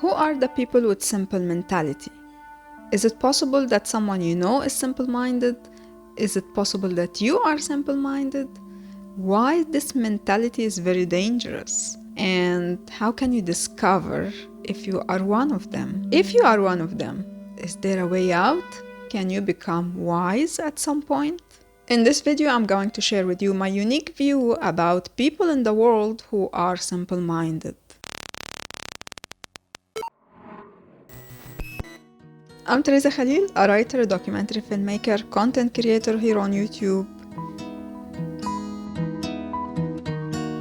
Who are the people with simple mentality? Is it possible that someone you know is simple-minded? Is it possible that you are simple-minded? Why this mentality is very dangerous? And how can you discover if you are one of them? If you are one of them, is there a way out? Can you become wise at some point? In this video, I'm going to share with you my unique view about people in the world who are simple-minded. I'm Theresa Khalil, a writer, documentary filmmaker, content creator here on YouTube.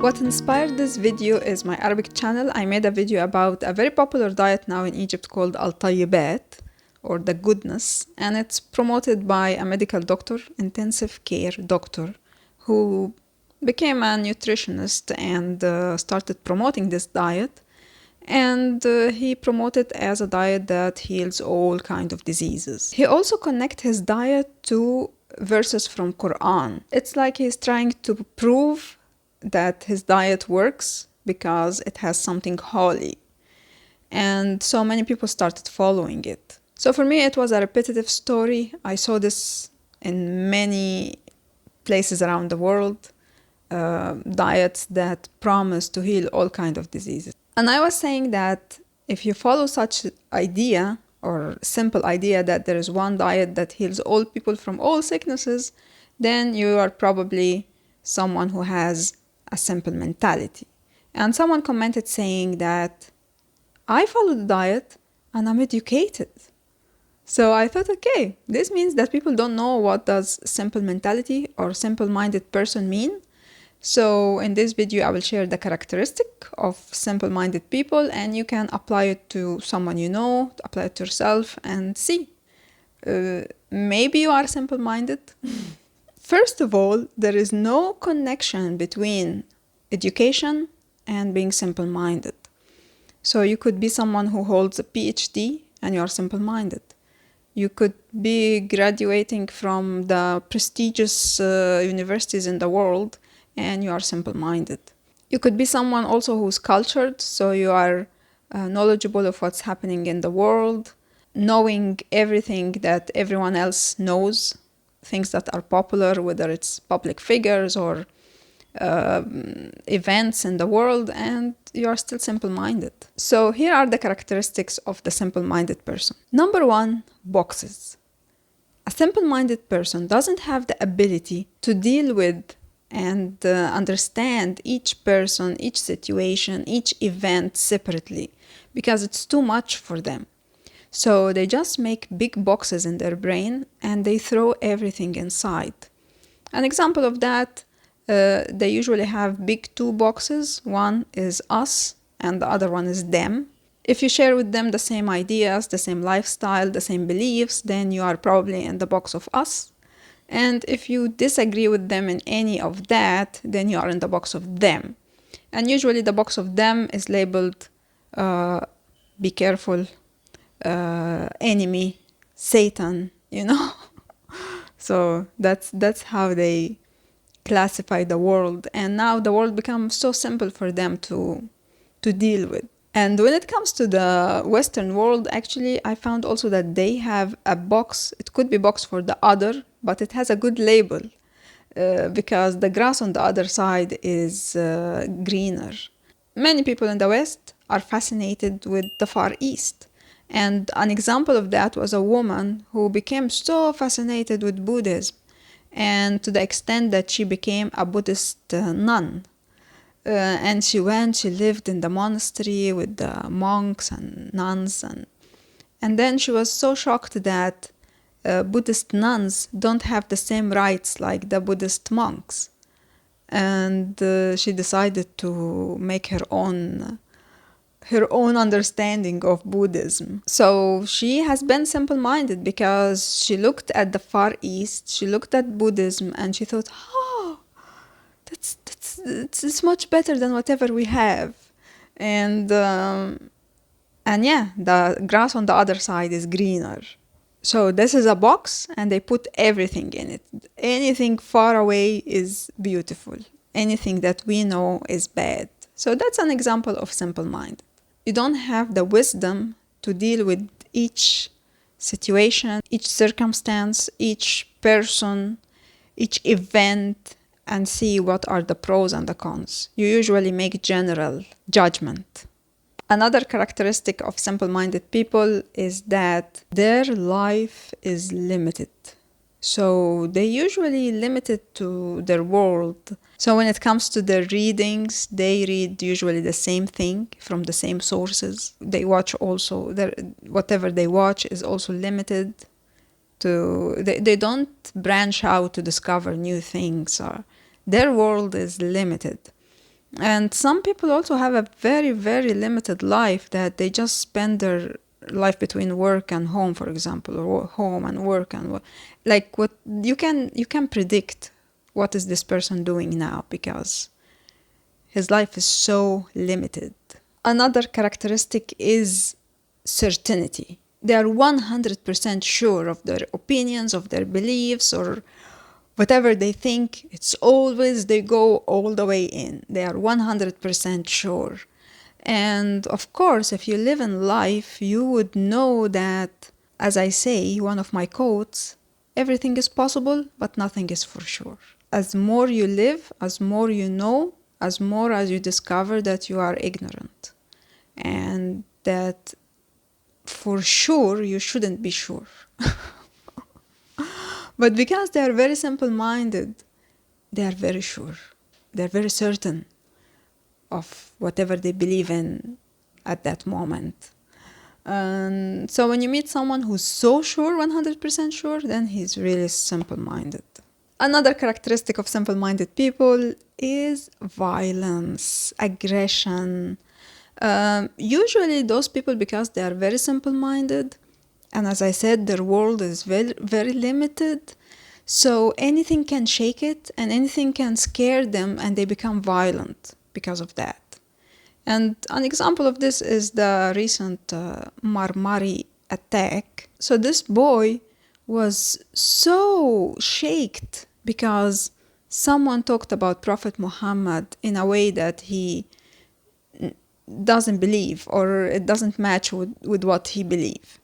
What inspired this video is my Arabic channel. I made a video about a very popular diet now in Egypt called Al-Tayyibat, or the goodness, and it's promoted by a medical doctor, intensive care doctor, who became a nutritionist and started promoting this diet. And he promoted as a diet that heals all kinds of diseases. He also connect his diet to verses from Quran. It's like he's trying to prove that his diet works because it has something holy. And so many people started following it. So for me, it was a repetitive story. I saw this in many places around the world, diets that promise to heal all kinds of diseases. And I was saying that if you follow such idea or simple idea that there is one diet that heals all people from all sicknesses, then you are probably someone who has a simple mentality. And someone commented saying that I follow the diet and I'm educated. So I thought, okay, this means that people don't know what does simple mentality or simple-minded person mean. So in this video, I will share the characteristic of simple-minded people, and you can apply it to someone you know, apply it to yourself, and see. Maybe you are simple-minded. First of all, there is no connection between education and being simple-minded. So you could be someone who holds a PhD and you are simple-minded. You could be graduating from the prestigious universities in the world and you are simple-minded. You could be someone also who's cultured, so you are knowledgeable of what's happening in the world, knowing everything that everyone else knows, things that are popular, whether it's public figures or events in the world, and you are still simple-minded. So here are the characteristics of the simple-minded person. Number one, boxes. A simple-minded person doesn't have the ability to deal with and understand each person, each situation, each event separately, because it's too much for them. So they just make big boxes in their brain and they throw everything inside. An example of that, they usually have big two boxes. One is us and the other one is them. If you share with them the same ideas, the same lifestyle, the same beliefs, then you are probably in the box of us. And if you disagree with them in any of that, then you are in the box of them. And usually the box of them is labeled be careful, enemy, Satan, you know. So that's how they classify the world. And now the world becomes so simple for them to deal with. And when it comes to the Western world, actually, I found also that they have a box. It could be box for the other, but it has a good label because the grass on the other side is greener. Many people in the West are fascinated with the Far East. And an example of that was a woman who became so fascinated with Buddhism, and to the extent that she became a Buddhist nun. And she lived in the monastery with the monks and nuns, and then she was so shocked that Buddhist nuns don't have the same rights like the Buddhist monks. And she decided to make her own understanding of Buddhism. So she has been simple-minded because she looked at the Far East, she looked at Buddhism, and she thought, oh, it's much better than whatever we have. And yeah, the grass on the other side is greener. So this is a box and they put everything in it. Anything far away is beautiful. Anything that we know is bad. So that's an example of simple-minded. You don't have the wisdom to deal with each situation, each circumstance, each person, each event, and see what are the pros and the cons. You usually make general judgment. Another characteristic of simple-minded people is that their life is limited. So they usually limit it to their world. So when it comes to their readings, they read usually the same thing from the same sources. They watch also, whatever they watch is also limited to, they don't branch out to discover new things. Or their world is limited. And some people also have a very, very limited life, that they just spend their life between work and home, for example, or home and work and like what you can predict what is this person doing now, because his life is so limited. Another characteristic is certainty. They are 100% sure of their opinions, of their beliefs, or whatever they think. It's always, they go all the way in. They are 100% sure. And of course, if you live in life, you would know that, as I say, one of my quotes, everything is possible, but nothing is for sure. As more you live, as more you know, as more as you discover that you are ignorant. And that for sure, you shouldn't be sure. But because they are very simple-minded, they are very sure. They're very certain of whatever they believe in at that moment. And so when you meet someone who's so sure, 100% sure, then he's really simple-minded. Another characteristic of simple-minded people is violence, aggression. Usually those people, because they are very simple-minded, and as I said, their world is very, very limited, so anything can shake it and anything can scare them, and they become violent because of that. And an example of this is the recent Marmari attack. So this boy was so shaken because someone talked about Prophet Muhammad in a way that he doesn't believe, or it doesn't match with what he believes.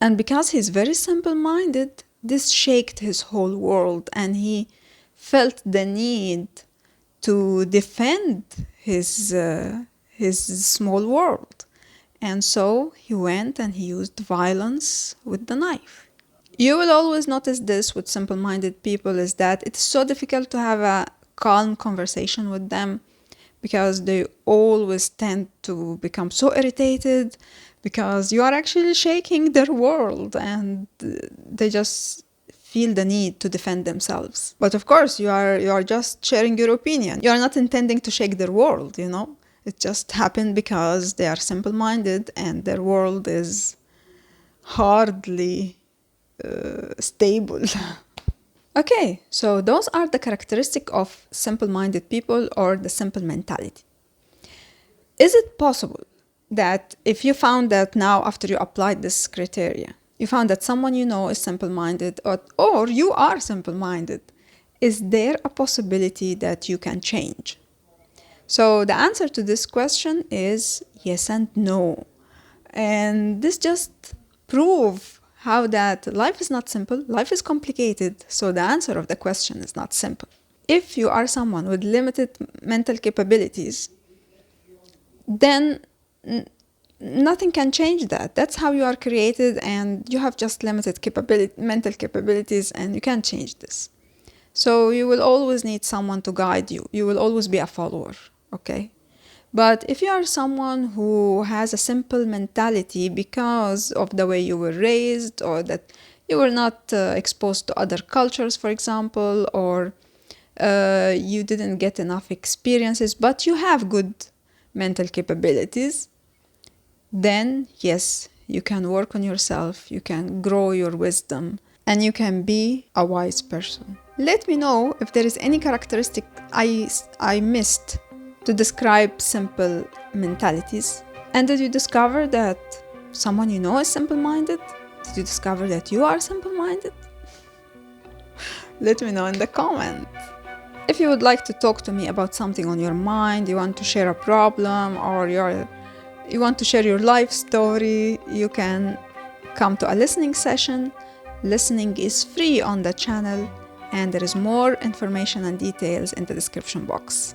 And because he's very simple-minded, this shaken his whole world, and he felt the need to defend his small world. And so he went and he used violence with the knife. You will always notice this with simple-minded people, is that it's so difficult to have a calm conversation with them, because they always tend to become so irritated, because you are actually shaking their world, and they just feel the need to defend themselves. But of course, you are just sharing your opinion. You are not intending to shake their world, you know? It just happened because they are simple-minded and their world is hardly stable. Okay, so those are the characteristics of simple-minded people, or the simple mentality. Is it possible that if you found that now, after you applied this criteria, you found that someone you know is simple-minded, or you are simple-minded, is there a possibility that you can change? So the answer to this question is yes and no. And this just proves how that life is not simple, life is complicated, so the answer of the question is not simple. If you are someone with limited mental capabilities, then nothing can change that. That's how you are created, and you have just limited mental capabilities, and you can't change this. So you will always need someone to guide you. You will always be a follower, okay? But if you are someone who has a simple mentality because of the way you were raised, or that you were not exposed to other cultures, for example, or you didn't get enough experiences, but you have good mental capabilities, then yes, you can work on yourself, you can grow your wisdom, and you can be a wise person. Let me know if there is any characteristic I missed to describe simple mentalities. And did you discover that someone you know is simple-minded? Did you discover that you are simple-minded? Let me know in the comments. If you would like to talk to me about something on your mind, you want to share a problem, or you want to share your life story, you can come to a listening session. Listening is free on the channel, and there is more information and details in the description box.